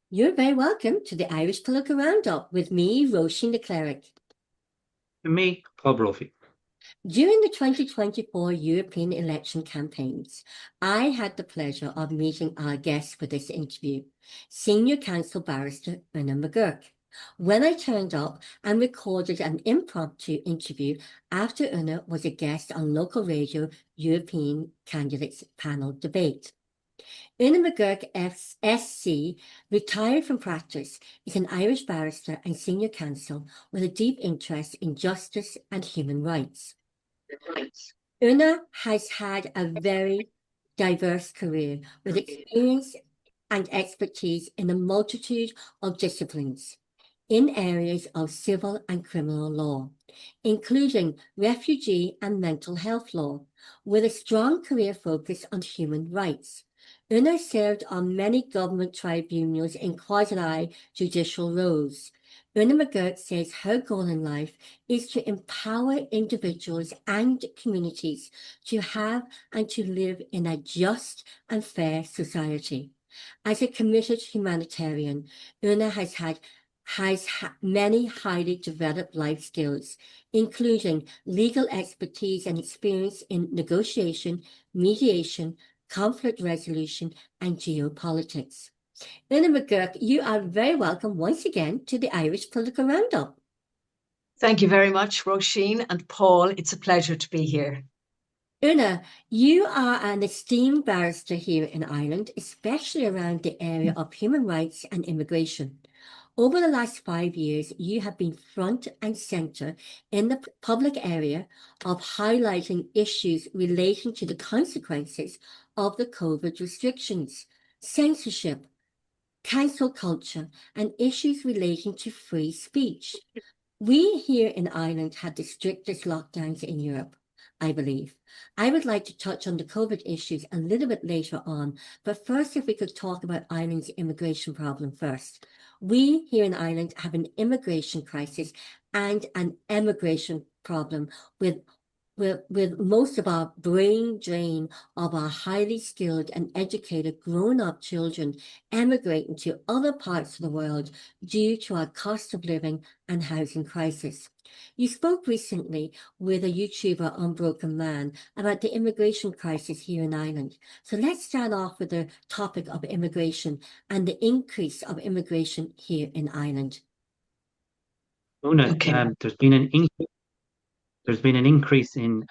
You're very welcome to the Irish Political Roundup with me, Roisin the Cleric. And me, Paul Brophy. During the 2024 European election campaigns, I had the pleasure of meeting our guest for this interview, Senior Counsel Barrister Roisin McGurk. When I turned up and recorded an impromptu interview after Una was a guest on local radio European candidates panel debate. Una McGurk SC, retired from practice, is an Irish barrister and senior counsel with a deep interest in justice and human rights. Una has had a very diverse career with experience and expertise in a multitude of disciplines in areas of civil and criminal law, including refugee and mental health law, with a strong career focus on human rights. Una served on many government tribunals in quasi-judicial roles. Una McGurk says her goal in life is to empower individuals and communities to have and to live in a just and fair society. As a committed humanitarian, Una has many highly developed life skills, including legal expertise and experience in negotiation, mediation, conflict resolution, and geopolitics. Una McGurk, you are very welcome once again to the Irish Political Roundup. Thank you very much, Roisin and Paul. It's a pleasure to be here. Una, you are an esteemed barrister here in Ireland, especially around the area of human rights and immigration. Over the last 5 years, you have been front and centre in the public area of highlighting issues relating to the consequences of the COVID restrictions, censorship, cancel culture, and issues relating to free speech. We here in Ireland had the strictest lockdowns in Europe, I believe. I would like to touch on the COVID issues a little bit later on, but first, if we could talk about Ireland's immigration problem first. We here in Ireland have an immigration crisis and an emigration problem with most of our brain drain of our highly skilled and educated grown-up children emigrating to other parts of the world due to our cost of living and housing crisis. You spoke recently with a YouTuber, Unbroken Man, about the immigration crisis here in Ireland. So let's start off with the topic of immigration and the increase of immigration here in Ireland. Una, there's been an increase in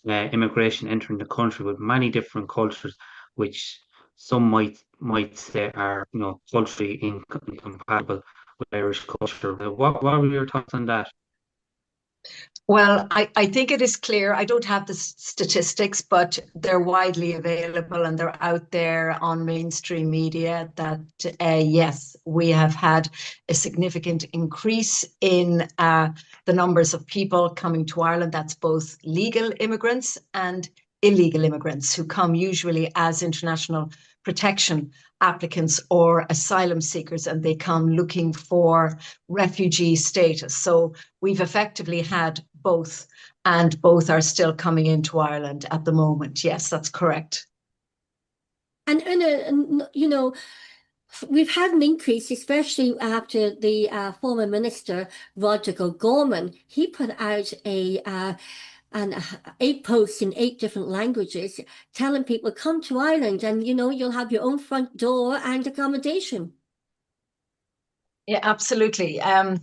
immigration entering the country with many different cultures, which some might say are culturally incompatible with Irish culture. What were your thoughts on that? Well, I think it is clear. I don't have the statistics, but they're widely available and they're out there on mainstream media that, yes, we have had a significant increase in the numbers of people coming to Ireland. That's both legal immigrants and illegal immigrants who come usually as international protection applicants or asylum seekers, and they come looking for refugee status. So we've effectively had both, and both are still coming into Ireland at the moment. Yes, that's correct. And we've had an increase, especially after the former minister, Roderick Gorman. He put out 8 posts in 8 different languages telling people, come to Ireland and, you'll have your own front door and accommodation. Yeah, absolutely. And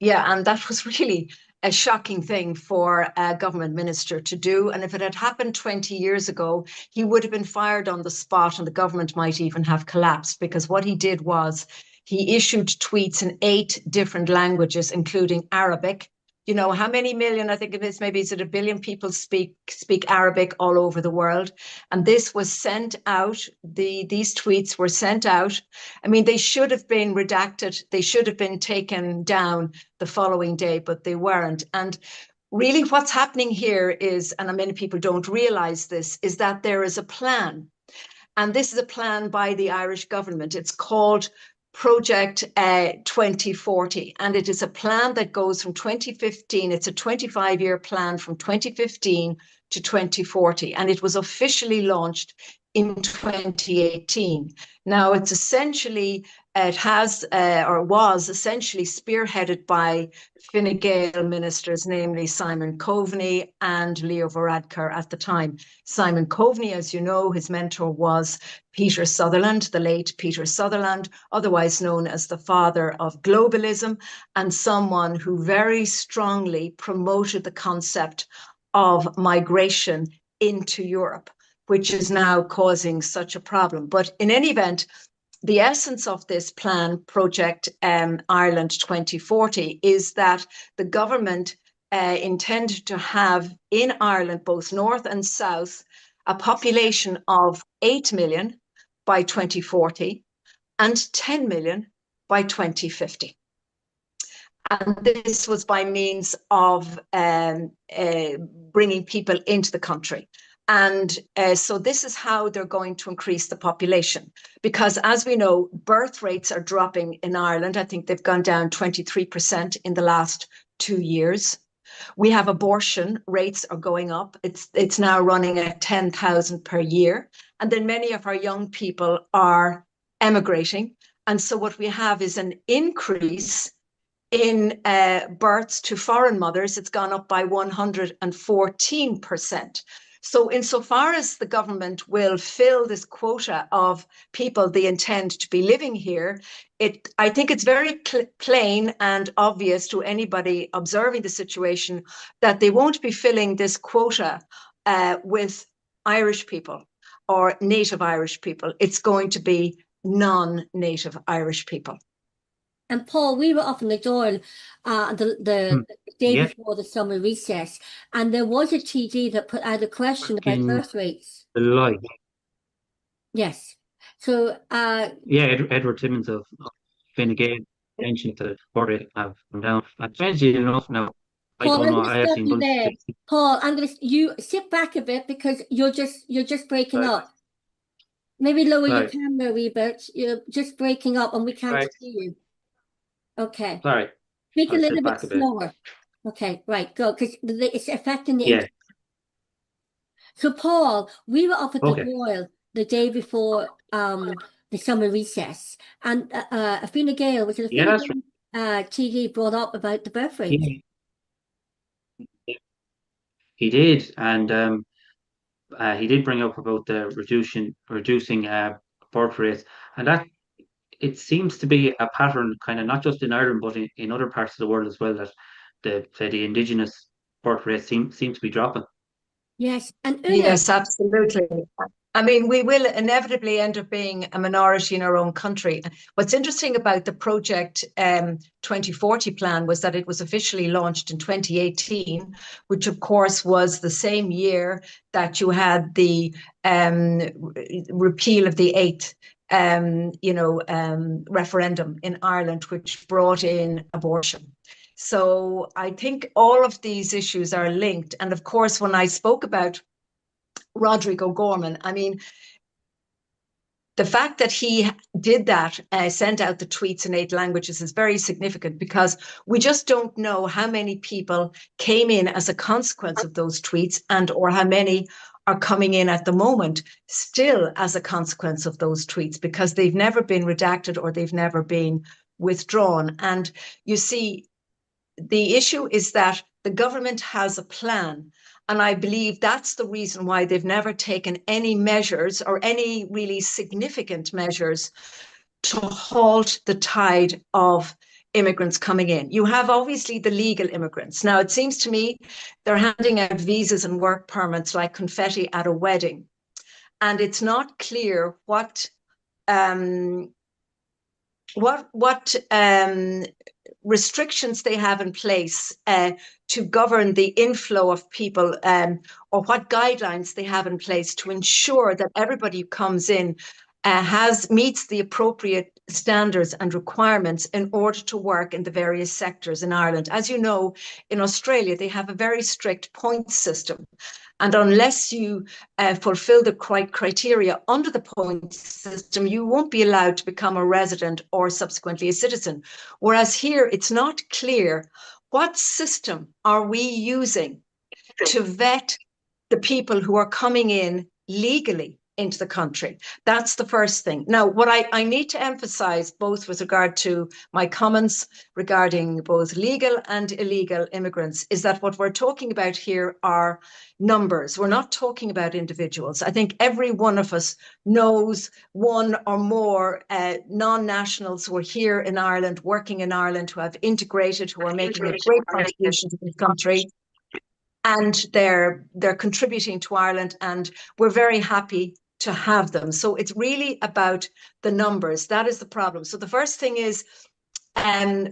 that was really a shocking thing for a government minister to do. And if it had happened 20 years ago, he would have been fired on the spot and the government might even have collapsed, because what he did was he issued tweets in 8 different languages, including Arabic. How many million, I think it is, maybe is it 1 billion people speak Arabic all over the world. And this was sent out, these tweets were sent out. I mean, they should have been redacted. They should have been taken down the following day, but they weren't. And really what's happening here is, and many people don't realize this, is that there is a plan. And this is a plan by the Irish government. It's called Project 2040, and it is a plan that goes from 2015. It's a 25-year plan from 2015 to 2040, and it was officially launched in 2018. Now, it's essentially, it has or was essentially spearheaded by Fine Gael ministers, namely Simon Coveney and Leo Varadkar at the time. Simon Coveney, as you know, his mentor was Peter Sutherland, the late Peter Sutherland, otherwise known as the father of globalism, and someone who very strongly promoted the concept of migration into Europe, which is now causing such a problem. But in any event, the essence of this plan, Project Ireland 2040, is that the government intended to have in Ireland, both north and south, a population of 8 million by 2040 and 10 million by 2050. And this was by means of bringing people into the country. And so this is how they're going to increase the population. Because as we know, birth rates are dropping in Ireland. I think they've gone down 23% in the last 2 years. We have abortion rates are going up. It's now running at 10,000 per year. And then many of our young people are emigrating. And so what we have is an increase in births to foreign mothers. It's gone up by 114%. So insofar as the government will fill this quota of people they intend to be living here, I think it's very plain and obvious to anybody observing the situation that they won't be filling this quota with Irish people or native Irish people. It's going to be non-native Irish people. And Paul, we were up in the Dáil the day Yeah. before the summer recess, and there was a TD that put out a question about In birth rates. July. Yes. So, Yeah, Edward Timmins of Fine Gael mentioned that already have come down. And strangely enough, now I Paul, don't I'm know. going I to have stop seen you bunch there. of Paul, you sit back a bit because you're just breaking Right. up. Maybe lower your Right. camera a wee bit. You're just breaking up and we can't Right. see you. Okay. Sorry, Speak a I'll little sit bit back a bit. slower. Okay, right, go, because it's affecting the Yeah. So, Paul, we were up at the Okay. Royal the day before the summer recess, and Fine Gael, which is a Yeah, Fine that's right. Gael TD, brought up about the birth rate. Yeah, he did, and he did bring up about the reducing birth rates, and that it seems to be a pattern, kind of not just in Ireland, but in other parts of the world as well, that the indigenous birth rate seem to be dropping. Yes, and Una, Yes, absolutely. I mean, we will inevitably end up being a minority in our own country. What's interesting about the Project 2040 plan was that it was officially launched in 2018, which of course was the same year that you had the repeal of the eighth referendum in Ireland, which brought in abortion. So I think all of these issues are linked. And of course, when I spoke about Roderick O'Gorman, I mean, the fact that he did that, sent out the tweets in 8 languages is very significant because we just don't know how many people came in as a consequence of those tweets and or how many are coming in at the moment still as a consequence of those tweets because they've never been redacted or they've never been withdrawn. And you see, the issue is that the government has a plan. And I believe that's the reason why they've never taken any measures or any really significant measures to halt the tide of immigrants coming in. You have obviously the legal immigrants. Now, it seems to me they're handing out visas and work permits like confetti at a wedding. And it's not clear what restrictions they have in place to govern the inflow of people, or what guidelines they have in place to ensure that everybody who comes in meets the appropriate standards and requirements in order to work in the various sectors in Ireland. As you know, in Australia, they have a very strict point system. And unless you fulfill the criteria under the point system, you won't be allowed to become a resident or subsequently a citizen. Whereas here, it's not clear what system are we using to vet the people who are coming in legally into the country. That's the first thing. Now, what I need to emphasize, both with regard to my comments regarding both legal and illegal immigrants, is that what we're talking about here are numbers. We're not talking about individuals. I think every one of us knows one or more non-nationals who are here in Ireland, working in Ireland, who have integrated, who are making a great contribution to this country. And they're contributing to Ireland, and we're very happy to have them. So it's really about the numbers. That is the problem. So the first thing is,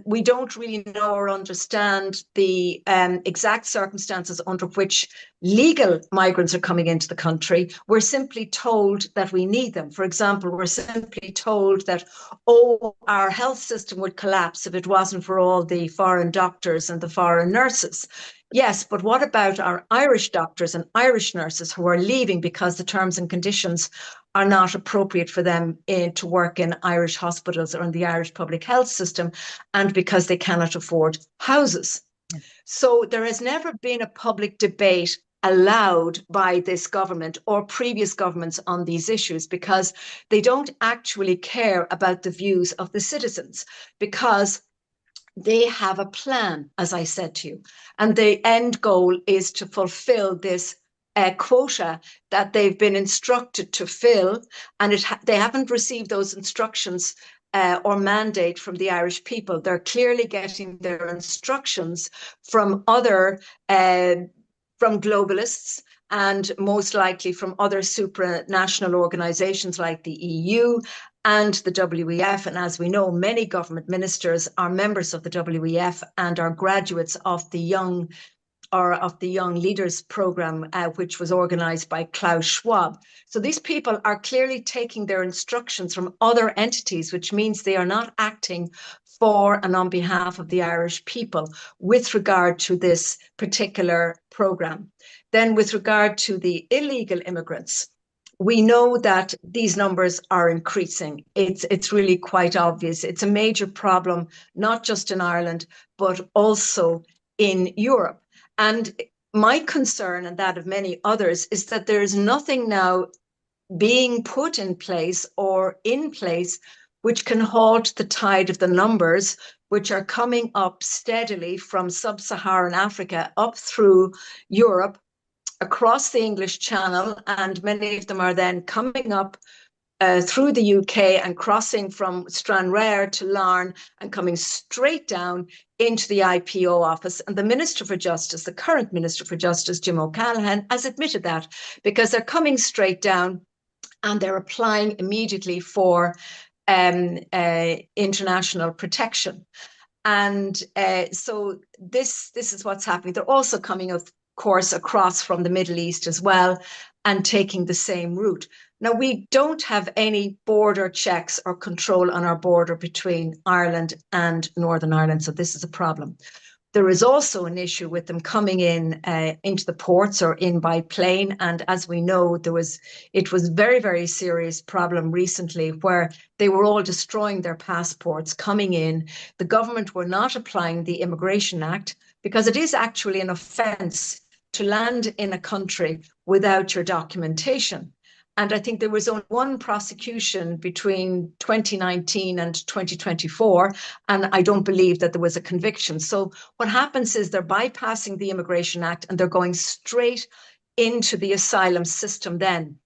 we don't really know or understand the exact circumstances under which legal migrants are coming into the country. We're simply told that we need them. For example, we're simply told that, oh, our health system would collapse if it wasn't for all the foreign doctors and the foreign nurses. Yes, but what about our Irish doctors and Irish nurses who are leaving because the terms and conditions are not appropriate for them to work in Irish hospitals or in the Irish public health system, and because they cannot afford houses? So there has never been a public debate allowed by this government or previous governments on these issues, because they don't actually care about the views of the citizens, because they have a plan, as I said to you, and the end goal is to fulfill this quota that they've been instructed to fill, and they haven't received those instructions or mandate from the Irish people. They're clearly getting their instructions from other, from globalists, and most likely from other supranational organizations like the EU and the WEF. And as we know, many government ministers are members of the WEF and are graduates of the Young Leaders Program, which was organized by Klaus Schwab. So these people are clearly taking their instructions from other entities, which means they are not acting for and on behalf of the Irish people with regard to this particular program. Then with regard to the illegal immigrants, we know that these numbers are increasing. It's really quite obvious. It's a major problem, not just in Ireland, but also in Europe. And my concern, and that of many others, is that there is nothing now being put in place or in place which can halt the tide of the numbers, which are coming up steadily from sub-Saharan Africa up through Europe, across the English Channel, and many of them are then coming up through the UK and crossing from Stranraer to Larne and coming straight down into the IPO office. And the Minister for Justice, the current Minister for Justice, Jim O'Callaghan, has admitted that, because they're coming straight down and they're applying immediately for international protection. And so this is what's happening. They're also coming, of course, across from the Middle East as well, and taking the same route. Now, we don't have any border checks or control on our border between Ireland and Northern Ireland, so this is a problem. There is also an issue with them coming in into the ports or in by plane, and as we know, it was very, very serious problem recently where they were all destroying their passports coming in. The government were not applying the Immigration Act, because it is actually an offence to land in a country without your documentation. And I think there was only one prosecution between 2019 and 2024, and I don't believe that there was a conviction. So what happens is they're bypassing the Immigration Act and they're going straight into the asylum system then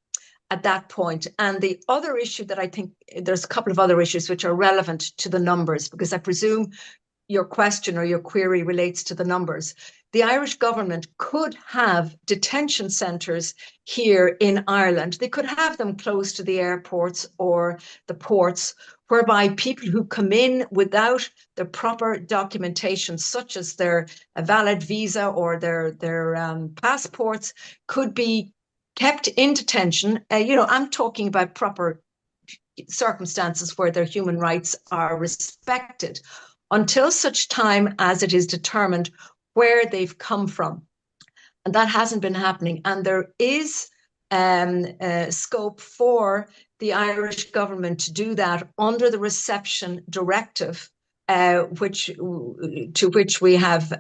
at that point. And the other issue that I think, there's a couple of other issues which are relevant to the numbers, because I presume your question or your query relates to the numbers. The Irish government could have detention centres here in Ireland. They could have them close to the airports or the ports, whereby people who come in without the proper documentation, such as their valid visa or their passports, could be kept in detention. I'm talking about proper circumstances where their human rights are respected, until such time as it is determined where they've come from. And that hasn't been happening. And there is scope for the Irish government to do that under the Reception Directive, to which we have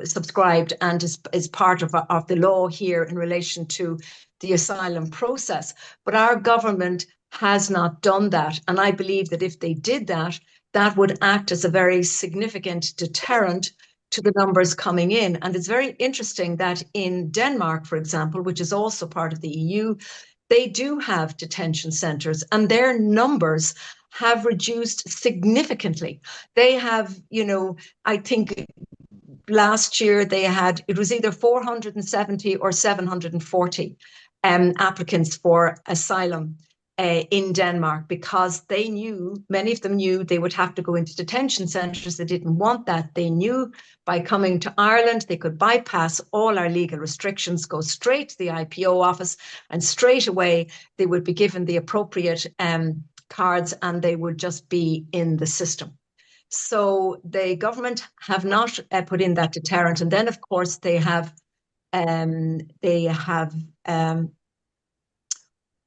subscribed, and is part of the law here in relation to the asylum process. But our government has not done that. And I believe that if they did that, that would act as a very significant deterrent to the numbers coming in. And it's very interesting that in Denmark, for example, which is also part of the EU, they do have detention centres, and their numbers have reduced significantly. They have, I think last year it was either 470 or 740 applicants for asylum in Denmark, because many of them knew they would have to go into detention centres. They didn't want that. They knew by coming to Ireland, they could bypass all our legal restrictions, go straight to the IPO office, and straight away they would be given the appropriate cards, and they would just be in the system. So the government have not put in that deterrent. And then, of course, they have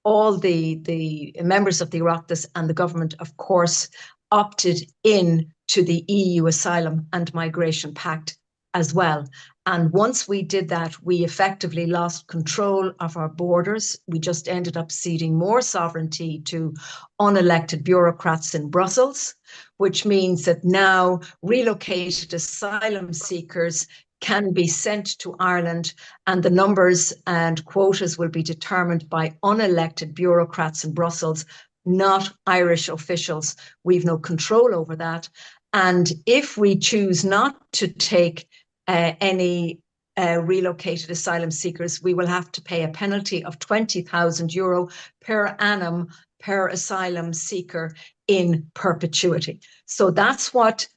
all the members of the Oireachtas and the government, of course, opted in to the EU Asylum and Migration Pact as well. And once we did that, we effectively lost control of our borders. We just ended up ceding more sovereignty to unelected bureaucrats in Brussels, which means that now relocated asylum seekers can be sent to Ireland, and the numbers and quotas will be determined by unelected bureaucrats in Brussels, not Irish officials. We've no control over that. And if we choose not to take any relocated asylum seekers, we will have to pay a penalty of €20,000 per annum per asylum seeker in perpetuity. So that's what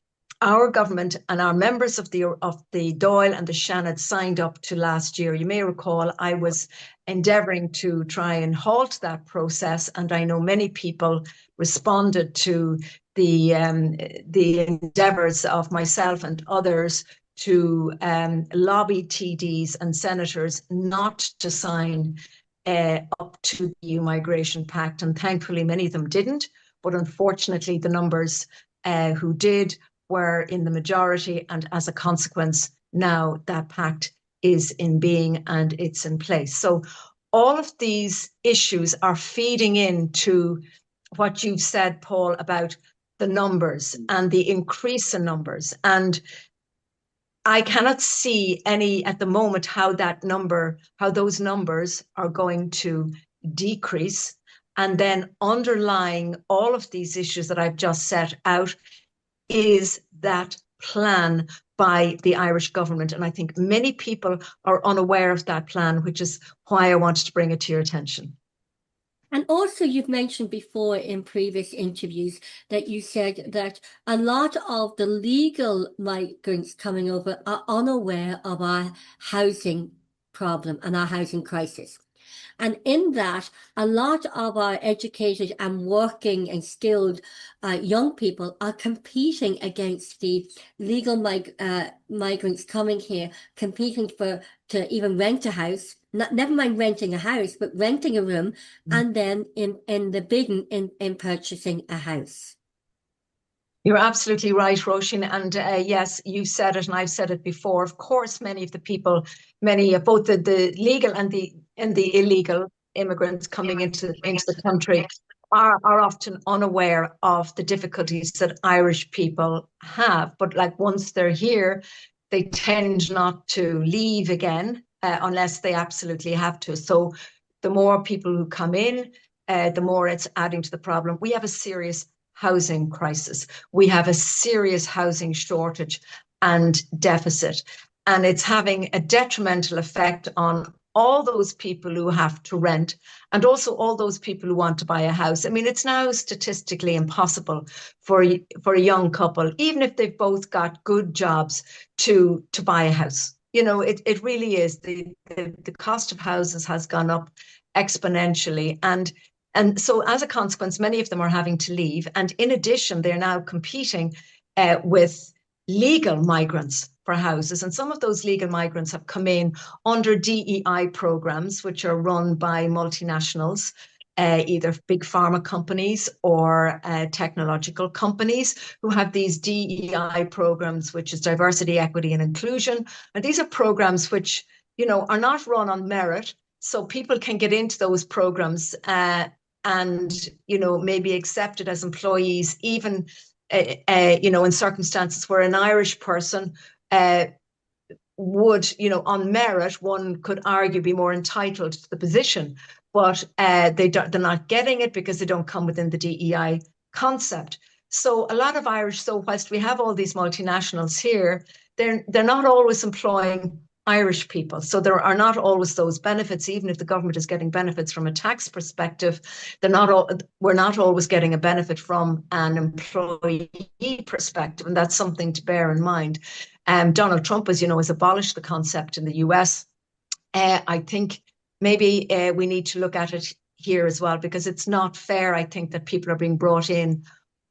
our government and our members of the Dáil and the Seanad signed up to last year. You may recall I was endeavouring to try and halt that process, and I know many people responded to the endeavours of myself and others to lobby TDs and senators not to sign up to the EU Migration Pact. And thankfully, many of them didn't. But unfortunately, the numbers who did were in the majority. And as a consequence, now that pact is in being and it's in place. So all of these issues are feeding into what you've said, Paul, about the numbers and the increase in numbers. And I cannot see at the moment how those numbers are going to decrease. And then underlying all of these issues that I've just set out is that plan by the Irish government. And I think many people are unaware of that plan, which is why I wanted to bring it to your attention. And also, you've mentioned before in previous interviews that you said that a lot of the legal migrants coming over are unaware of our housing problem and our housing crisis. And in that, a lot of our educated and working and skilled young people are competing against the legal migrants coming here, competing to even rent a house, never mind renting a house, but renting a room, and then in the bidding in purchasing a house. You're absolutely right, Roisin. And yes, you said it, and I've said it before. Of course, many of the people, both the legal and the illegal immigrants coming into the country are often unaware of the difficulties that Irish people have. But like once they're here, they tend not to leave again unless they absolutely have to. So the more people who come in, the more it's adding to the problem. We have a serious housing crisis. We have a serious housing shortage and deficit, and it's having a detrimental effect on all those people who have to rent and also all those people who want to buy a house. I mean, it's now statistically impossible for a young couple, even if they've both got good jobs, to buy a house. You know, it really is. The cost of houses has gone up exponentially, and so as a consequence, many of them are having to leave. And in addition, they're now competing with legal migrants for houses. And some of those legal migrants have come in under DEI programs, which are run by multinationals, either big pharma companies or technological companies, who have these DEI programs, which is diversity, equity, and inclusion. And these are programs which, you know, are not run on merit. so people can get into those programs and, you know, maybe accepted as employees, even, you know, in circumstances where an Irish person would, you know, on merit, one could argue be more entitled to the position, but they're not getting it because they don't come within the DEI concept. So a lot of Irish, so whilst we have all these multinationals here, they're not always employing Irish people. So there are not always those benefits, even if the government is getting benefits from a tax perspective, we're not always getting a benefit from an employee perspective. And that's something to bear in mind. Donald Trump, as you know, has abolished the concept in the US. I think maybe we need to look at it here as well, because it's not fair, I think, that people are being brought in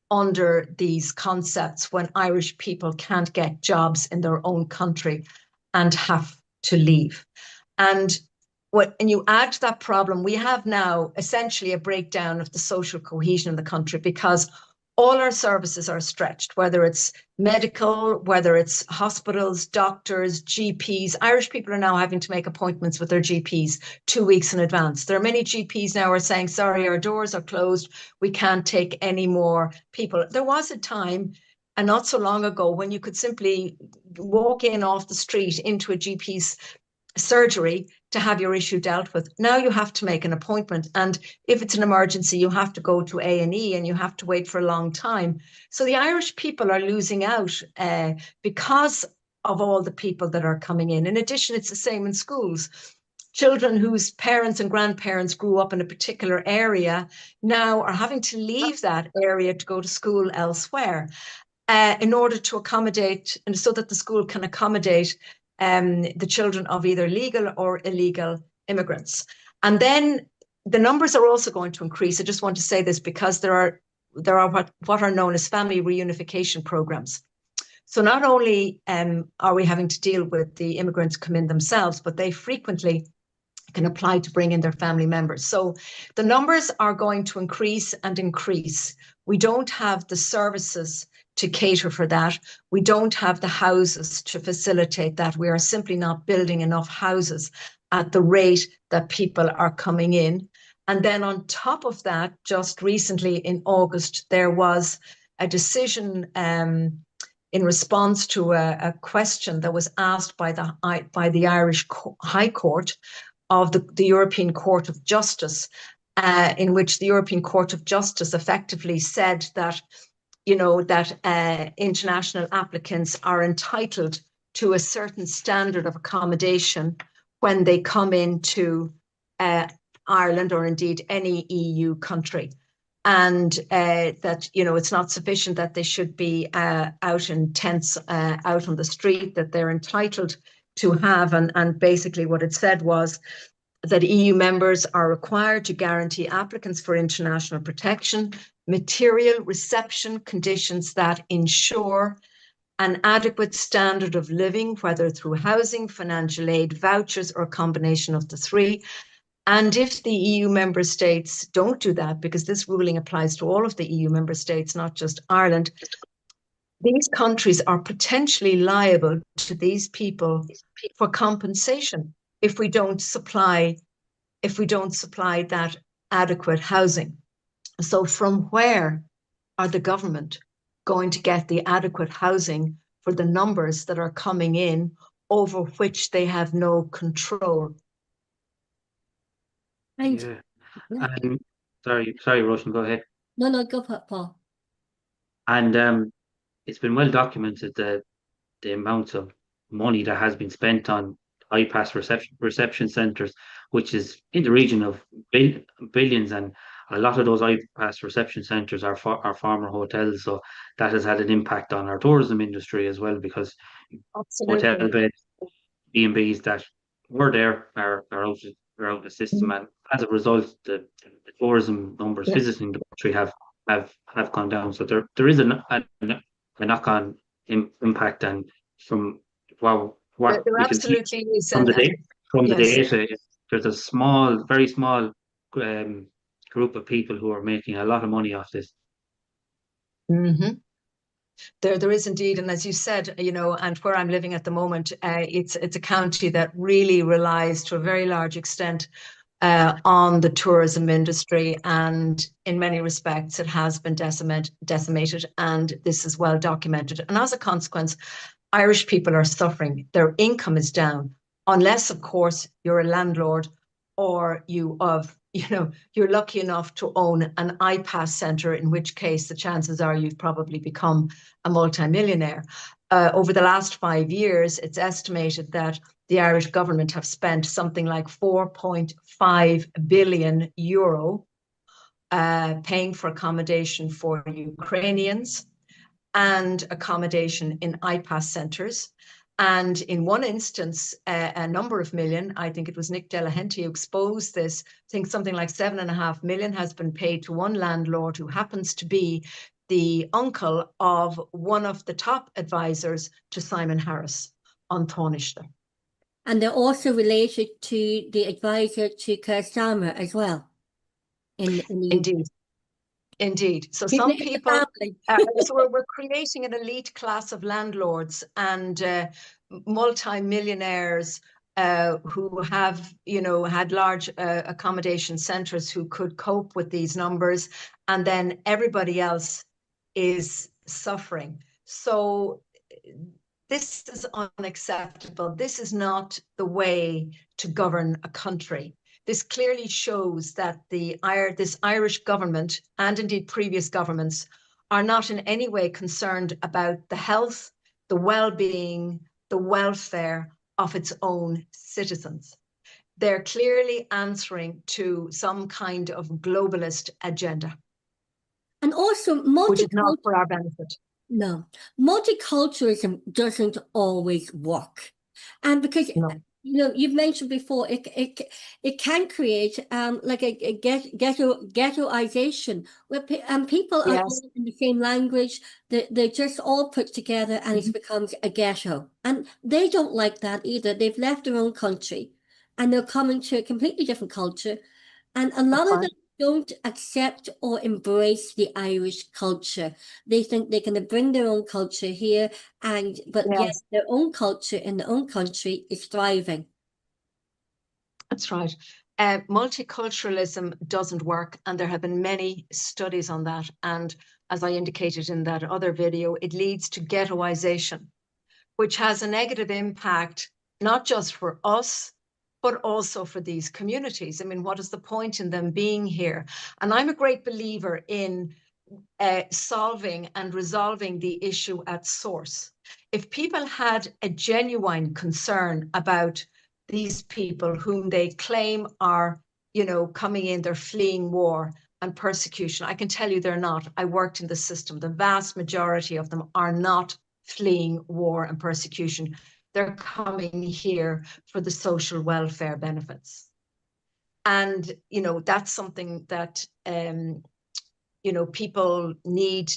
under these concepts when Irish people can't get jobs in their own country and have to leave. And when you add to that problem, we have now essentially a breakdown of the social cohesion in the country, because all our services are stretched, whether it's medical, whether it's hospitals, doctors, GPs. Irish people are now having to make appointments with their GPs 2 weeks in advance. There are many GPs now who are saying, sorry, our doors are closed. We can't take any more people. There was a time, and not so long ago, when you could simply walk in off the street into a GP's surgery to have your issue dealt with. Now you have to make an appointment, and if it's an emergency, you have to go to A&E and you have to wait for a long time. So the Irish people are losing out because of all the people that are coming in. In addition, it's the same in schools. Children whose parents and grandparents grew up in a particular area now are having to leave that area to go to school elsewhere in order to accommodate, and so that the school can accommodate the children of either legal or illegal immigrants. And then the numbers are also going to increase. I just want to say this because there are what are known as family reunification programs. So not only are we having to deal with the immigrants come in themselves, but they frequently can apply to bring in their family members. So the numbers are going to increase and increase. We don't have the services to cater for that. We don't have the houses to facilitate that. We are simply not building enough houses at the rate that people are coming in. And then on top of that, just recently in August, there was a decision in response to a question that was asked by the Irish High Court of the European Court of Justice, in which the European Court of Justice effectively said that, you know, that international applicants are entitled to a certain standard of accommodation when they come into Ireland or indeed any EU country. And that, you know, it's not sufficient that they should be out in tents, out on the street, that they're entitled to have. And basically what it said was that EU members are required to guarantee applicants for international protection material reception conditions that ensure an adequate standard of living, whether through housing, financial aid, vouchers, or a combination of the three. And if the EU member states don't do that, because this ruling applies to all of the EU member states, not just Ireland, these countries are potentially liable to these people for compensation if we don't supply that adequate housing. So from where are the government going to get the adequate housing for the numbers that are coming in over which they have no control? Yeah. Sorry, Roisin, go ahead. No, go for it, Paul. And it's been well documented that the amounts of money that has been spent on IPAS reception centres, which is in the region of billions, and a lot of those IPAS reception centres are former hotels, so that has had an impact on our tourism industry as well, because hotel beds, B&Bs that were there are out of the system, and as a result, the tourism numbers visiting the country have gone down. So there is a knock-on impact, and from what we can see from the data, there's a very small group of people who are making a lot of money off this. Mm-hmm. There is indeed, and as you said, and where I'm living at the moment, it's a county that really relies to a very large extent on the tourism industry, and in many respects, it has been decimated, and this is well documented. And as a consequence, Irish people are suffering. Their income is down, unless, of course, you're a landlord or you're lucky enough to own an IPAS centre, in which case the chances are you've probably become a multimillionaire. Over the last 5 years, it's estimated that the Irish government have spent something like 4.5 billion euro paying for accommodation for Ukrainians and accommodation in IPAS centres. And in one instance, a number of million, I think it was Nick Delahanty who exposed this, I think something like 7.5 million has been paid to one landlord who happens to be the uncle of one of the top advisors to Simon Harris on Taoiseach. And they're also related to the advisor to Keir Starmer as well. Indeed. So some people, so we're creating an elite class of landlords and multi-millionaires who have, had large accommodation centres who could cope with these numbers, and then everybody else is suffering. So this is unacceptable. This is not the way to govern a country. This clearly shows that this Irish government, and indeed previous governments, are not in any way concerned about the health, the well-being, the welfare of its own citizens. They're clearly answering to some kind of globalist agenda. And also, which is not for our benefit. No, multiculturalism doesn't always work. And because you've mentioned before, it can create like a ghettoization where people are all in the same language. They're just all put together, and it becomes a ghetto. And they don't like that either. They've left their own country, and they're coming to a completely different culture. And a lot of them don't accept or embrace the Irish culture. They think they're going to bring their own culture here, but yet their own culture in their own country is thriving. That's right. Multiculturalism doesn't work, and there have been many studies on that. And as I indicated in that other video, it leads to ghettoization, which has a negative impact, not just for us, but also for these communities. I mean, what is the point in them being here? And I'm a great believer in solving and resolving the issue at source. If people had a genuine concern about these people whom they claim are, coming in, they're fleeing war and persecution, I can tell you they're not. I worked in the system. The vast majority of them are not fleeing war and persecution. They're coming here for the social welfare benefits. And, that's something that, people need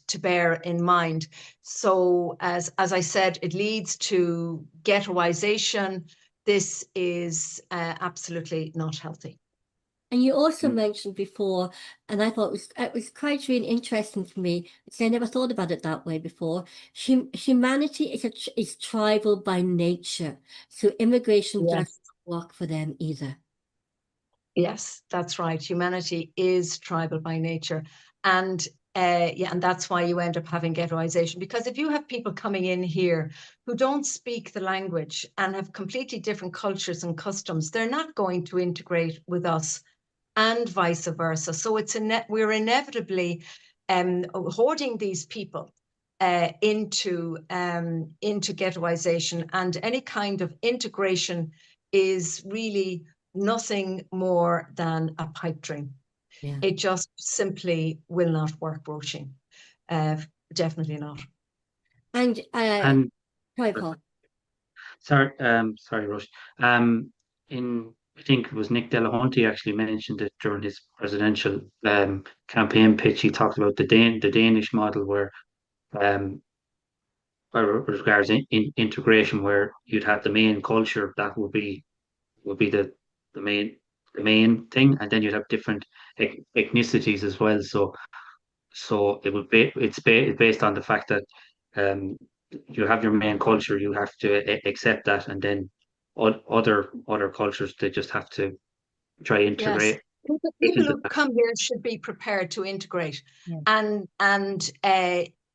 to bear in mind. So as I said, it leads to ghettoization. This is absolutely not healthy. And you also mentioned before, and I thought it was quite really interesting for me, because I never thought about it that way before. Humanity is tribal by nature, so immigration doesn't work for them either. Yes, that's right. Humanity is tribal by nature, and and that's why you end up having ghettoization. Because if you have people coming in here who don't speak the language and have completely different cultures and customs, they're not going to integrate with us, and vice versa. So we're inevitably hoarding these people into ghettoization, and any kind of integration is really nothing more than a pipe dream. Yeah. It just simply will not work, Roisin. Definitely not. And sorry, Paul. Sorry, Roisin. I think it was Nick Delahanty actually mentioned it during his presidential campaign pitch. He talked about the Danish model where regards integration, where you'd have the main culture that would be the main thing, and then you'd have different ethnicities as well. So So it's based on the fact that you have your main culture, you have to accept that, and then other cultures, they just have to try Yes. integrate People into who that. come here should be prepared to integrate, Yeah. and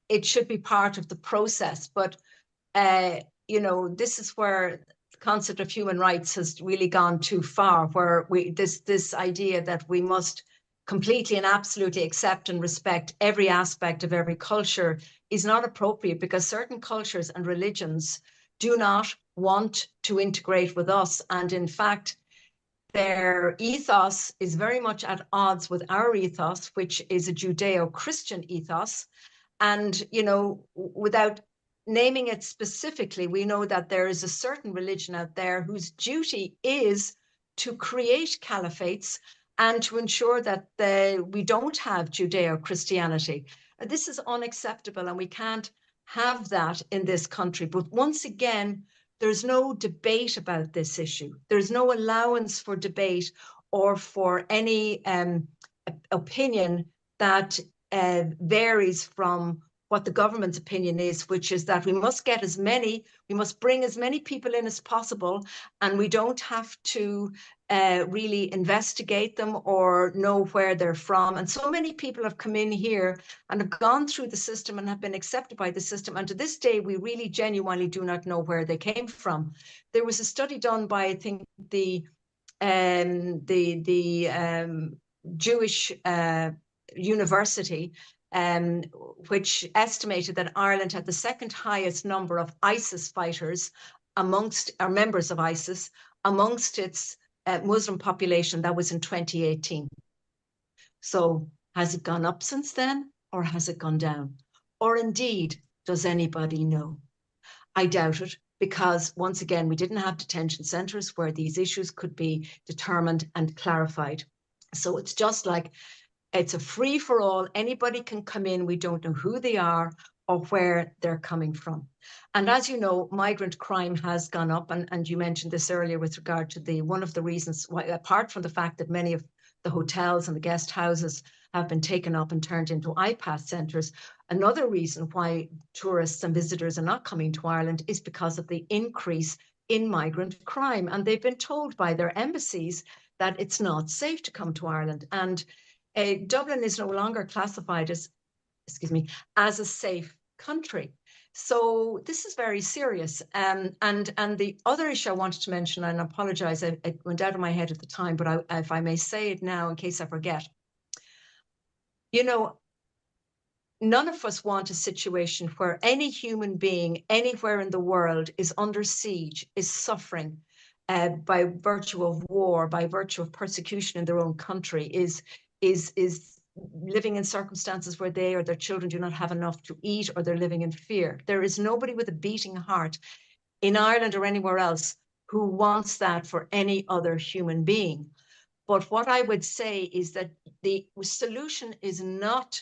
it should be part of the process. But this is where the concept of human rights has really gone too far, where this idea that we must completely and absolutely accept and respect every aspect of every culture is not appropriate, because certain cultures and religions do not want to integrate with us. And in fact, their ethos is very much at odds with our ethos, which is a Judeo-Christian ethos. And, without naming it specifically, we know that there is a certain religion out there whose duty is to create caliphates and to ensure that we don't have Judeo-Christianity. This is unacceptable, and we can't have that in this country. But once again, there's no debate about this issue. There's no allowance for debate or for any opinion that varies from what the government's opinion is, which is that we must bring as many people in as possible, and we don't have to really investigate them or know where they're from. And so many people have come in here and have gone through the system and have been accepted by the system. And to this day, we really genuinely do not know where they came from. There was a study done by, I think, the Jewish university, which estimated that Ireland had the second highest number of ISIS fighters members of ISIS amongst its Muslim population. That was in 2018. So has it gone up since then, or has it gone down? Or indeed, does anybody know? I doubt it, because once again, we didn't have detention centres where these issues could be determined and clarified. So it's just like, it's a free for all. Anybody can come in. We don't know who they are or where they're coming from. And as you know, migrant crime has gone up. And you mentioned this earlier with regard to one of the reasons why, apart from the fact that many of the hotels and the guest houses have been taken up and turned into IPAS centres, another reason why tourists and visitors are not coming to Ireland is because of the increase in migrant crime. And they've been told by their embassies that it's not safe to come to Ireland. And Dublin is no longer classified as a safe country. So this is very serious. And the other issue I wanted to mention, and I apologize, it went out of my head at the time, but if I may say it now in case I forget. None of us want a situation where any human being anywhere in the world is under siege, is suffering by virtue of war, by virtue of persecution in their own country, is living in circumstances where they or their children do not have enough to eat, or they're living in fear. There is nobody with a beating heart in Ireland or anywhere else who wants that for any other human being. But what I would say is that the solution is not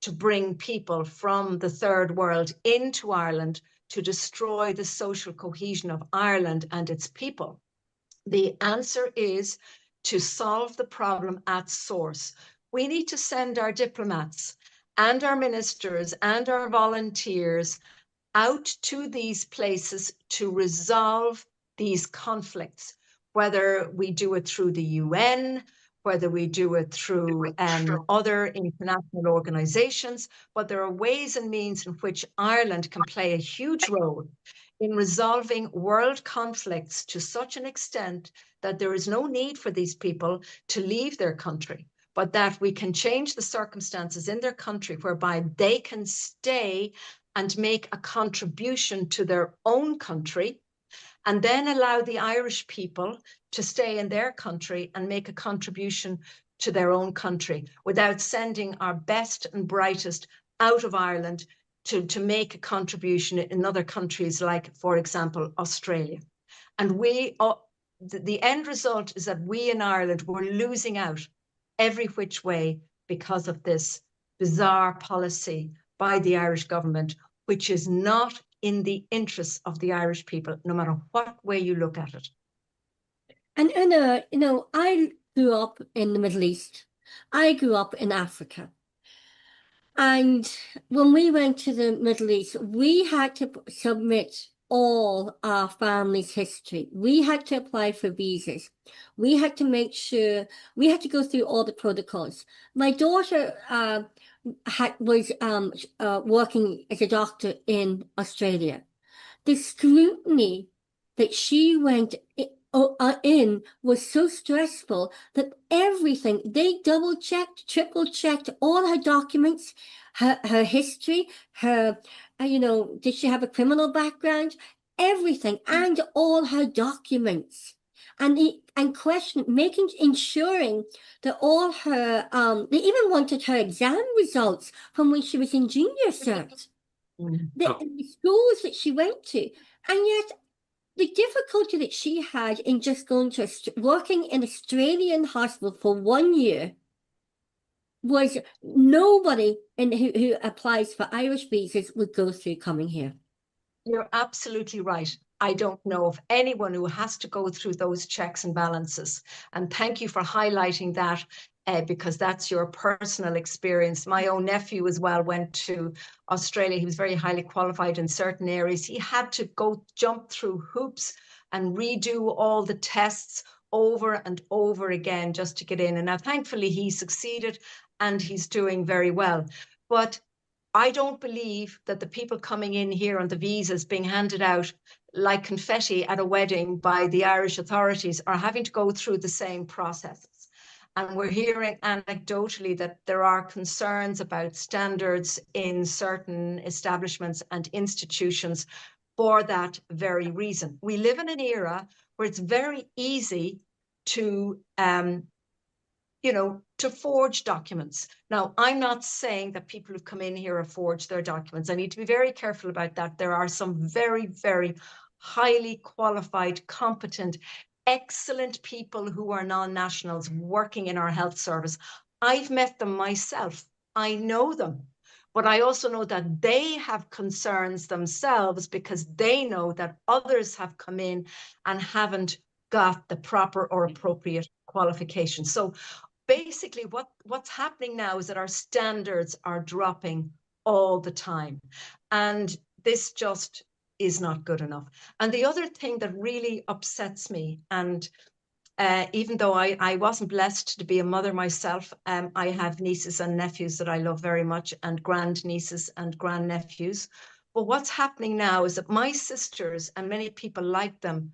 to bring people from the third world into Ireland to destroy the social cohesion of Ireland and its people. The answer is to solve the problem at source. We need to send our diplomats and our ministers and our volunteers out to these places to resolve these conflicts, whether we do it through the UN, whether we do it through other international organizations, but there are ways and means in which Ireland can play a huge role in resolving world conflicts to such an extent that there is no need for these people to leave their country, but that we can change the circumstances in their country whereby they can stay and make a contribution to their own country, and then allow the Irish people to stay in their country and make a contribution to their own country without sending our best and brightest out of Ireland to make a contribution in other countries, like, for example, Australia. And the end result is that we in Ireland, we're losing out every which way because of this bizarre policy by the Irish government, which is not in the interests of the Irish people, no matter what way you look at it. And I grew up in the Middle East. I grew up in Africa. And when we went to the Middle East, we had to submit all our family's history. We had to apply for visas. We had to make sure, we had to go through all the protocols. My daughter was working as a doctor in Australia. The scrutiny that she went in was so stressful that everything, they double checked, triple checked all her documents, her history, her, did she have a criminal background? Everything, and all her documents. And ensuring that all her, they even wanted her exam results from when she was in junior cert. The schools that she went to, and yet the difficulty that she had in just going to working in Australian hospital for 1 year was nobody who applies for Irish visas would go through coming here. You're absolutely right. I don't know of anyone who has to go through those checks and balances. And thank you for highlighting that, because that's your personal experience. My own nephew as well went to Australia. He was very highly qualified in certain areas. He had to jump through hoops and redo all the tests over and over again just to get in. And now thankfully he succeeded and he's doing very well. But I don't believe that the people coming in here on the visas being handed out like confetti at a wedding by the Irish authorities are having to go through the same processes. And we're hearing anecdotally that there are concerns about standards in certain establishments and institutions for that very reason. We live in an era where it's very easy to to forge documents. Now, I'm not saying that people who've come in here have forged their documents. I need to be very careful about that. There are some very, very highly qualified, competent, excellent people who are non-nationals working in our health service. I've met them myself. I know them. But I also know that they have concerns themselves because they know that others have come in and haven't got the proper or appropriate qualifications. So basically what's happening now is that our standards are dropping all the time. And this just is not good enough. And the other thing that really upsets me, and even though I wasn't blessed to be a mother myself, I have nieces and nephews that I love very much, and grandnieces and grandnephews. But what's happening now is that my sisters and many people like them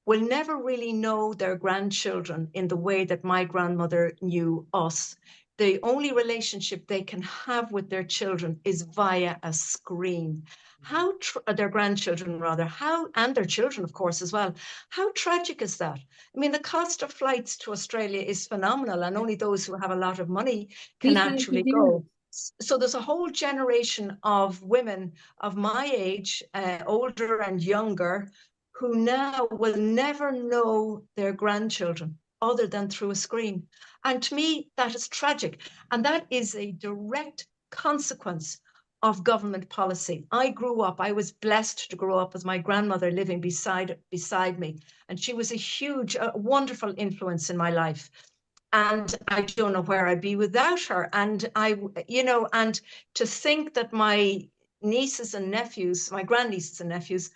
will never really know their grandchildren in the way that my grandmother knew us. The only relationship they can have with their children is via a screen. Their grandchildren rather, and their children, of course, as well. How tragic is that? I mean, the cost of flights to Australia is phenomenal, and only those who have a lot of money can actually go. So there's a whole generation of women of my age, older and younger, who now will never know their grandchildren other than through a screen. And to me, that is tragic. And that is a direct consequence of government policy. I was blessed to grow up with my grandmother living beside me. And she was a wonderful influence in my life. And I don't know where I'd be without her. And and to think that my nieces and nephews, my grandnieces and nephews,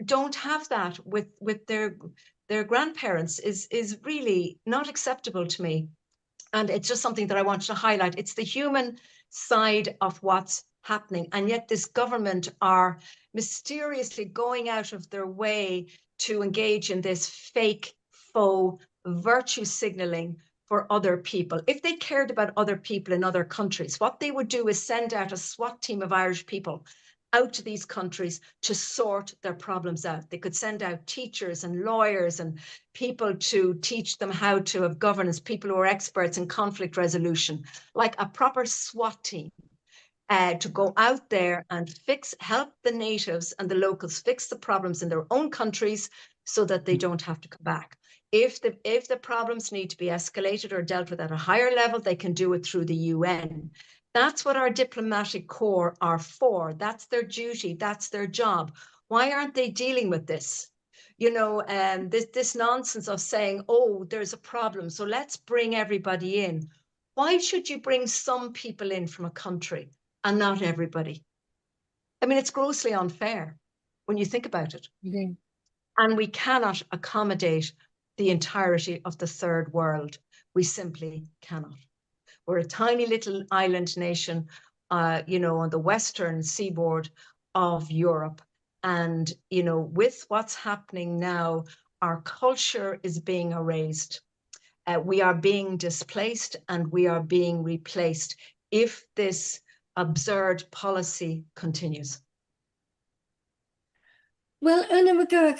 don't have that with their grandparents is really not acceptable to me. And it's just something that I wanted to highlight. It's the human side of what's happening. And yet this government are mysteriously going out of their way to engage in this fake, faux virtue signaling for other people. If they cared about other people in other countries, what they would do is send out a SWAT team of Irish people out to these countries to sort their problems out. They could send out teachers and lawyers and people to teach them how to have governance, people who are experts in conflict resolution, like a proper SWAT team to go out there and help the natives and the locals fix the problems in their own countries so that they don't have to come back. If the problems need to be escalated or dealt with at a higher level, they can do it through the UN. That's what our diplomatic corps are for. That's their duty. That's their job. Why aren't they dealing with this? This nonsense of saying, oh, there's a problem, so let's bring everybody in. Why should you bring some people in from a country and not everybody. I mean, it's grossly unfair when you think about it. Yeah. And we cannot accommodate the entirety of the third world. We simply cannot. We're a tiny little island nation, you know, on the western seaboard of Europe. And, you know, with what's happening now, our culture is being erased. We are being displaced and we are being replaced if this absurd policy continues. Well, Una McGurk,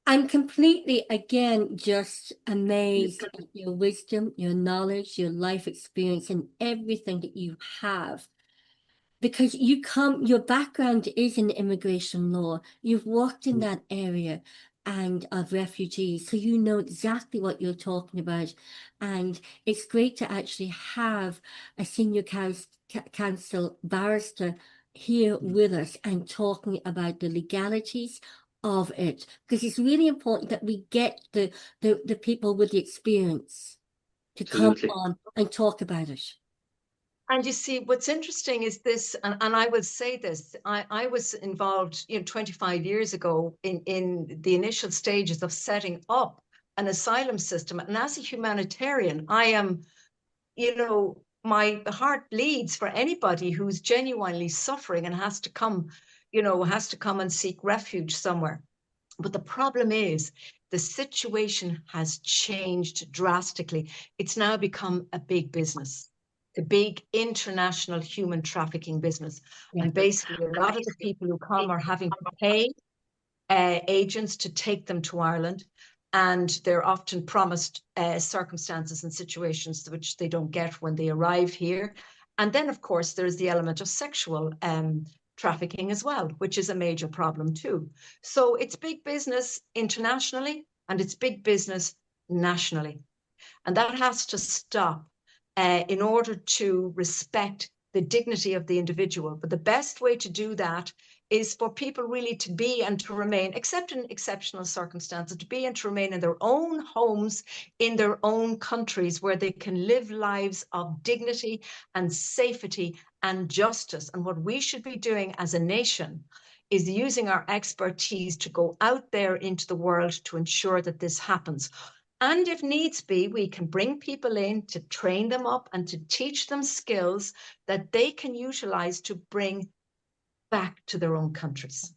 I'm completely, again, just amazed at your wisdom, your knowledge, your life experience, and everything that you have. Because your background is in immigration law. You've worked in that area and of refugees, so you know exactly what you're talking about. And it's great to actually have a senior counsel barrister here with us and talking about the legalities of it, because it's really important that we get the people with the experience to come Absolutely. on and talk about it. And you see, what's interesting is this, and I will say this, I was involved, you know, 25 years ago in the initial stages of setting up an asylum system. And as a humanitarian, I am, you know, my heart bleeds for anybody who's genuinely suffering and has to come, you know, has to come and seek refuge somewhere. But the problem is the situation has changed drastically. It's now become a big business, a big international human trafficking business. Yeah. And basically, a lot of the people who come are having to pay agents to take them to Ireland. And they're often promised circumstances and situations which they don't get when they arrive here. And then, of course, there's the element of sexual trafficking as well, which is a major problem too. So it's big business internationally and it's big business nationally. And that has to stop in order to respect the dignity of the individual. But the best way to do that is for people really to be and to remain, except in exceptional circumstances, to be and to remain in their own homes, in their own countries, where they can live lives of dignity and safety and justice. And what we should be doing as a nation is using our expertise to go out there into the world to ensure that this happens. And if needs be, we can bring people in to train them up and to teach them skills that they can utilize to bring back to their own countries.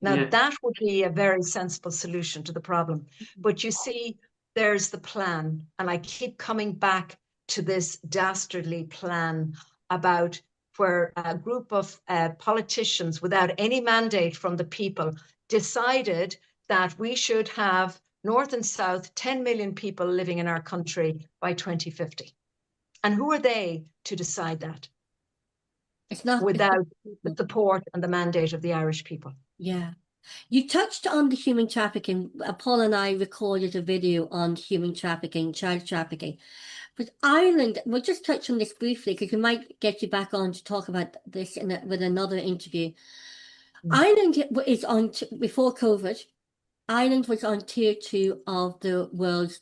Now, Yeah. that would be a very sensible solution to the problem. But you see, there's the plan. And I keep coming back to this dastardly plan about where a group of politicians without any mandate from the people decided that we should have North and South, 10 million people living in our country by 2050. And who are they to decide that? It's not without the support and the mandate of the Irish people. Yeah. You touched on the human trafficking. Paul and I recorded a video on human trafficking, child trafficking. But Ireland, we'll just touch on this briefly because we might get you back on to talk about this with another interview. Ireland is on, before COVID, Ireland was on tier 2 of the world's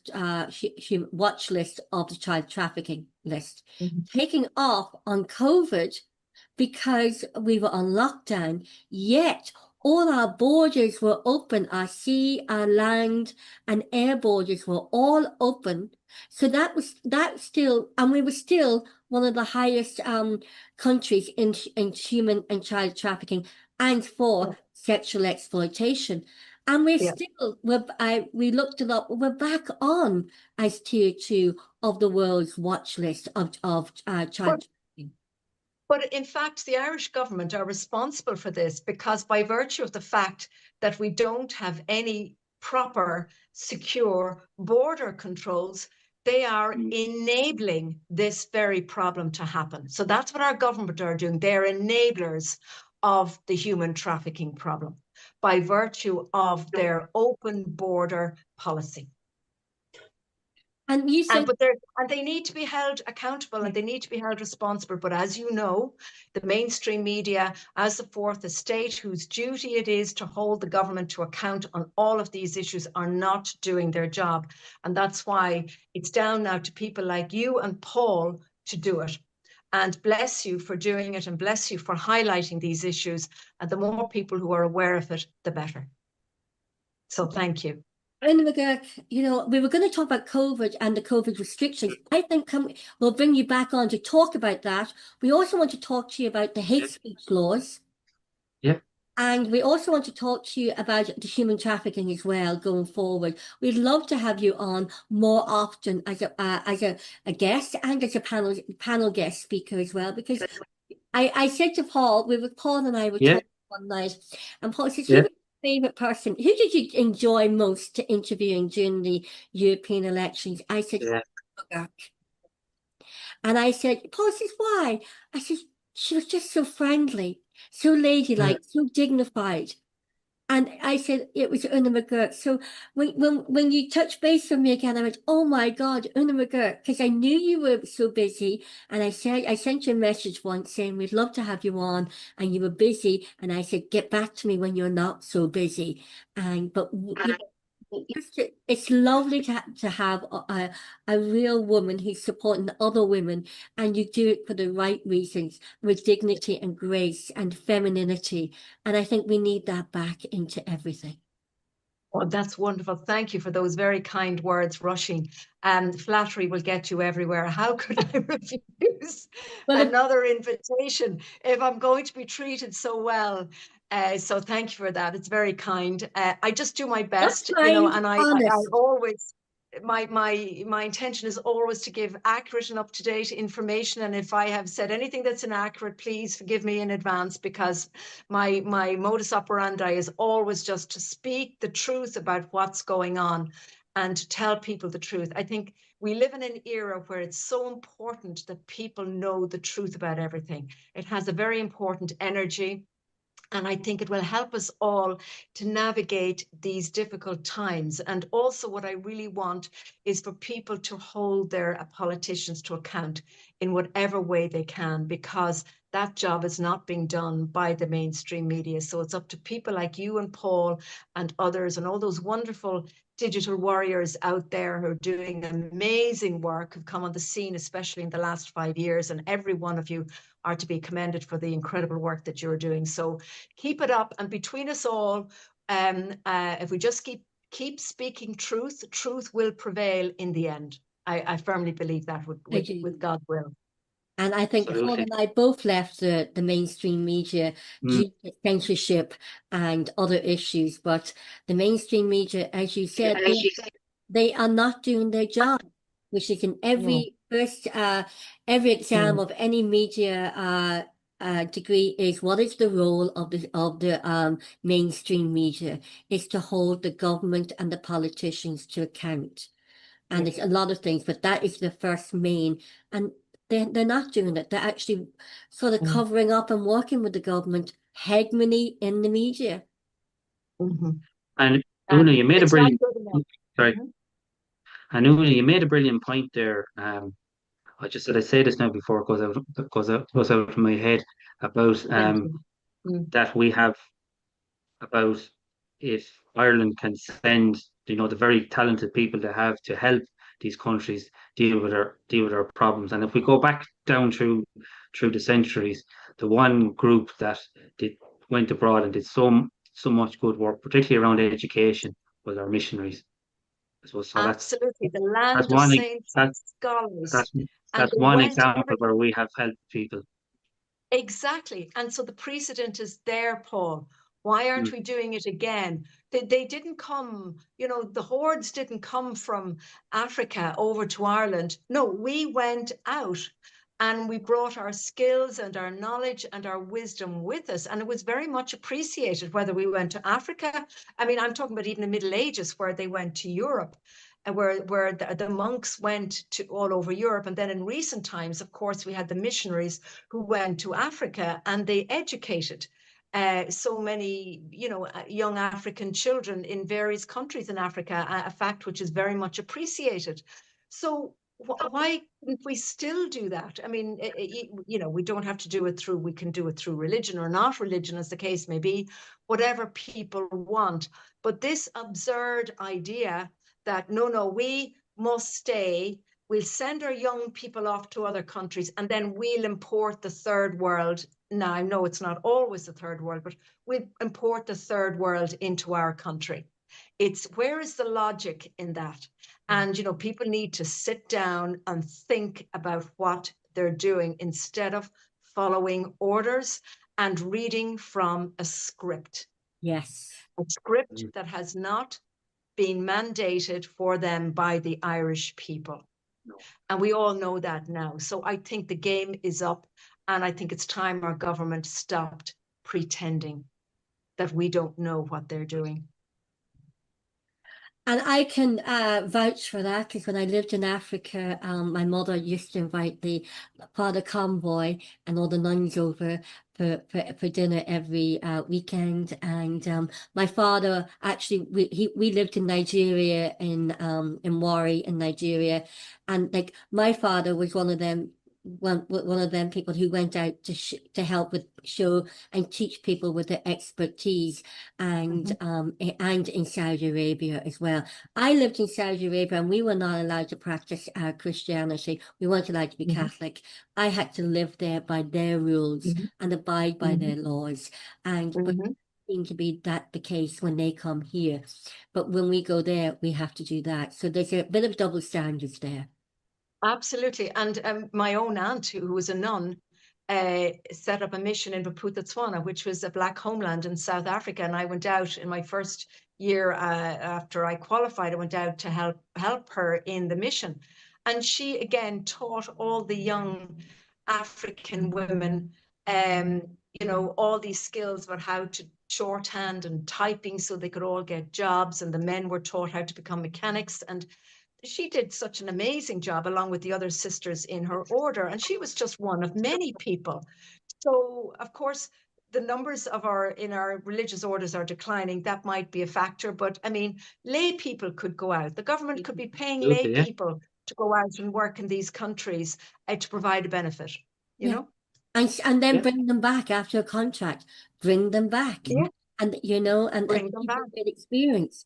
watch list of the child trafficking list, taking off on COVID because we were on lockdown, yet all our borders were open, our sea, our land and air borders were all open. So that still, and we were still one of the highest countries in human and child trafficking and for sexual exploitation. And we're still, we looked it up, we're back on as tier 2 of the world's watch list of child trafficking. But in fact, the Irish government are responsible for this because by virtue of the fact that we don't have any proper, secure border controls, they are enabling this very problem to happen. So that's what our government are doing. They're enablers of the human trafficking problem by virtue of their open border policy. And you said, and they need to be held accountable and they need to be held responsible. But as you know, the mainstream media, as the fourth estate, whose duty it is to hold the government to account on all of these issues, are not doing their job. And that's why it's down now to people like you and Paul to do it. And bless you for doing it, and bless you for highlighting these issues. And the more people who are aware of it, the better. So thank you. And McGurk, you know, we were going to talk about COVID and the COVID restrictions. I think we'll bring you back on to talk about that. We also want to talk to you about the hate speech laws. Yeah. And we also want to talk to you about the human trafficking as well going forward. We'd love to have you on more often as a guest and as a panel guest speaker as well, because I said to Paul, Paul and I were talking one night, and Paul says, who was your favorite person? Who did you enjoy most to interviewing during the European elections? I said, McGurk. And I said, Paul says, why? I said, she was just so friendly, so ladylike, so dignified. And I said, it was Una McGurk. So when you touched base with me again, I went, oh my God, Una McGurk, because I knew you were so busy. And I sent you a message once saying, we'd love to have you on, and you were busy. And I said, get back to me when you're not so busy. But you know, it's lovely to have a real woman who's supporting other women, and you do it for the right reasons, with dignity and grace and femininity. And I think we need that back into everything. Oh, that's wonderful. Thank you for those very kind words, Roisin. Flattery will get you everywhere. How could I refuse another invitation if I'm going to be treated so well? So thank you for that. It's very kind. I just do my best, you know, and I always, my intention is always to give accurate and up-to-date information. And if I have said anything that's inaccurate, please forgive me in advance, because my modus operandi is always just to speak the truth about what's going on and to tell people the truth. I think we live in an era where it's so important that people know the truth about everything. It has a very important energy. And I think it will help us all to navigate these difficult times. And also what I really want is for people to hold their politicians to account in whatever way they can, because that job is not being done by the mainstream media. So it's up to people like you and Paul and others and all those wonderful digital warriors out there who are doing amazing work, who've come on the scene, especially in the last 5 years. And every one of you are to be commended for the incredible work that you're doing. So keep it up. And between us all, if we just keep speaking truth, truth will prevail in the end. I firmly believe that with God's will. And I think Paul and I both left the mainstream media due to censorship and other issues. But the mainstream media, as you said, they are not doing their job, which is in every every exam of any media degree, is what is the role of the mainstream media? Is to hold the government and the politicians to account. And it's a lot of things, but that is the first main. And they're not doing it. They're actually sort of covering up and working with the government, hegemony in the media. And Una, you made a brilliant And Una, you made a brilliant point there. I say this now before it goes out of my head about that we have about if Ireland can send, you know, the very talented people they have to help these countries deal with our problems. And if we go back down through the centuries, the one group that went abroad and did so much good work, particularly around education, was our missionaries. So absolutely, the land of saints and scholars. That's one example where we have helped people. Exactly. And so the precedent is there, Paul. Why aren't we doing it again? They didn't come, you know, the hordes didn't come from Africa over to Ireland. No, we went out and we brought our skills and our knowledge and our wisdom with us. And it was very much appreciated, whether we went to Africa. I mean, I'm talking about even the Middle Ages, where they went to Europe, where the monks went to all over Europe. And then in recent times, of course, we had the missionaries who went to Africa and they educated so many, you know, young African children in various countries in Africa, a fact which is very much appreciated. So why couldn't we still do that? I mean, you know, we don't have to do it we can do it through religion or not religion, as the case may be, whatever people want. But this absurd idea that, no, we must stay we'll send our young people off to other countries, and then we'll import the third world. Now, I know it's not always the third world, but we'll import the third world into our country. It's, where is the logic in that? And, you know, people need to sit down and think about what they're doing instead of following orders and reading from a script. Yes. A script that has not been mandated for them by the Irish people. No. And we all know that now. So I think the game is up, and I think it's time our government stopped pretending that we don't know what they're doing. And I can vouch for that, because when I lived in Africa, my mother used to invite the Father Convoy and all the nuns over for dinner every weekend. And my father actually, we lived in Nigeria, in Warri in Nigeria, and like my father was one of them people who went out to help with show and teach people with their expertise, and and in Saudi Arabia as well. I lived in Saudi Arabia, and we were not allowed to practice Christianity. We weren't allowed to be Catholic. I had to live there by their rules and abide by their laws, and but it seemed to be that the case when they come here. But when we go there, we have to do that. So there's a bit of double standards there. Absolutely. And my own aunt, who was a nun, set up a mission in Bophuthatswana, which was a black homeland in South Africa. And I went out in my first year after I qualified. I went out to help her in the mission. And she, again, taught all the young African women, you know, all these skills about how to shorthand and typing so they could all get jobs. And the men were taught how to become mechanics. And she did such an amazing job along with the other sisters in her order, and she was just one of many people. So of course the numbers of in our religious orders are declining. That might be a factor, but I mean, lay people could go out. The government could be paying lay people to go out and work in these countries to provide a benefit, you know. And then bring them back after a contract. Bring them back. And you know, and Bring them back. Get experience.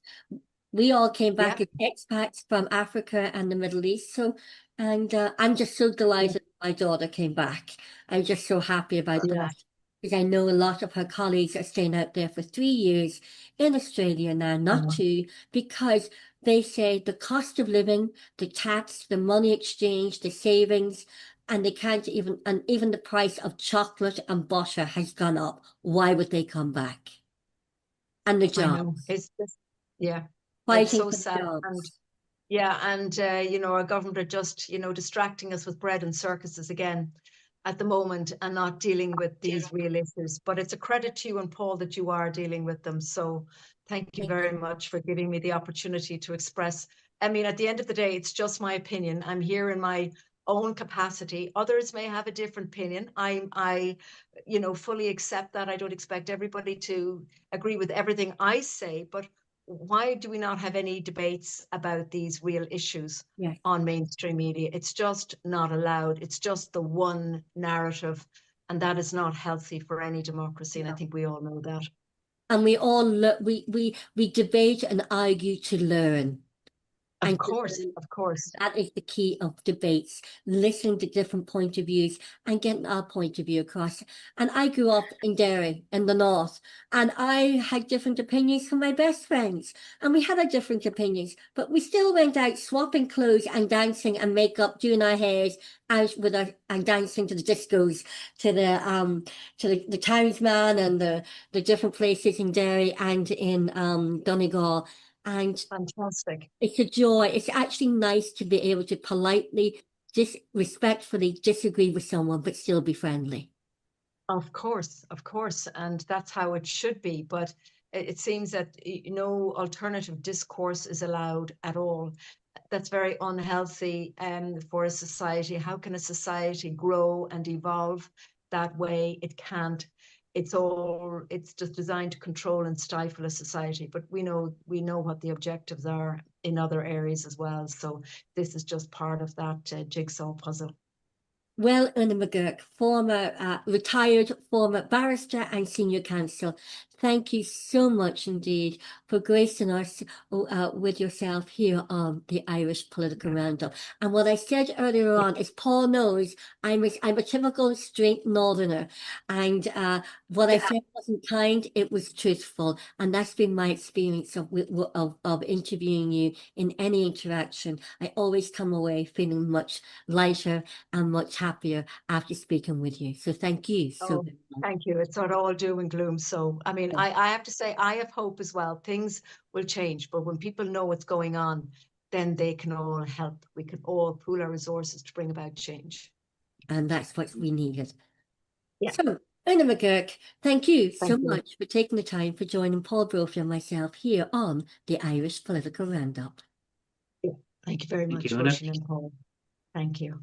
We all came back as expats from Africa and the Middle East. So, and I'm just so delighted my daughter came back. I'm just so happy about that, because I know a lot of her colleagues are staying out there for 3 years in Australia now, not 2, because they say the cost of living, the tax, the money exchange, the savings, and they can't even the price of chocolate and butter has gone up. Why would they come back? And the jobs. I know. It's just, Fighting it's so for sad. jobs. And you know, our government are just, you know, distracting us with bread and circuses again at the moment, and not dealing with these real issues. But it's a credit to you and Paul that you are dealing with them. So thank you very much for giving me the opportunity to express. I mean, at the end of the day, it's just my opinion. I'm here in my own capacity. Others may have a different opinion. I you know, fully accept that. I don't expect everybody to agree with everything I say, but why do we not have any debates about these real issues on mainstream media? It's just not allowed. It's just the one narrative, and that is not healthy for any democracy. And I think we all know that. And we all we debate and argue to learn. Of course. That is the key of debates, listening to different point of views and getting our point of view across. And I grew up in Derry in the north, and I had different opinions from my best friends, and we had our different opinions, but we still went out swapping clothes and dancing and makeup, doing our hairs out with our, and dancing to the discos, to the Townsman and the different places in Derry and in Donegal. And fantastic. It's a joy. It's actually nice to be able to politely, respectfully disagree with someone, but still be friendly. Of course. And that's how it should be. But it seems that no alternative discourse is allowed at all. That's very unhealthy for a society. How can a society grow and evolve that way? It can't. It's just designed to control and stifle a society. But we know what the objectives are in other areas as well. So this is just part of that jigsaw puzzle. Well, Una McGurk, retired former barrister and senior counsel, Thank you so much indeed for gracing us with yourself here on the Irish Political Roundup. And what I said earlier on is Paul knows I'm a typical straight northerner, and what I said wasn't kind, it was truthful. And that's been my experience of interviewing you in any interaction. I always come away feeling much lighter and much happier after speaking with you. So thank you so much. Thank you. It's not all doom and gloom. So, I mean, I have to say, I have hope as well. Things will change, but when people know what's going on, then they can all help. We can all pool our resources to bring about change. And that's what we needed. Yeah. So, Una McGurk, thank you so Thank you. much for taking the time for joining Paul Brophy and myself here on the Irish Political Roundup. Thank you very Thank much, you, Una. Roisin and Paul. Thank you.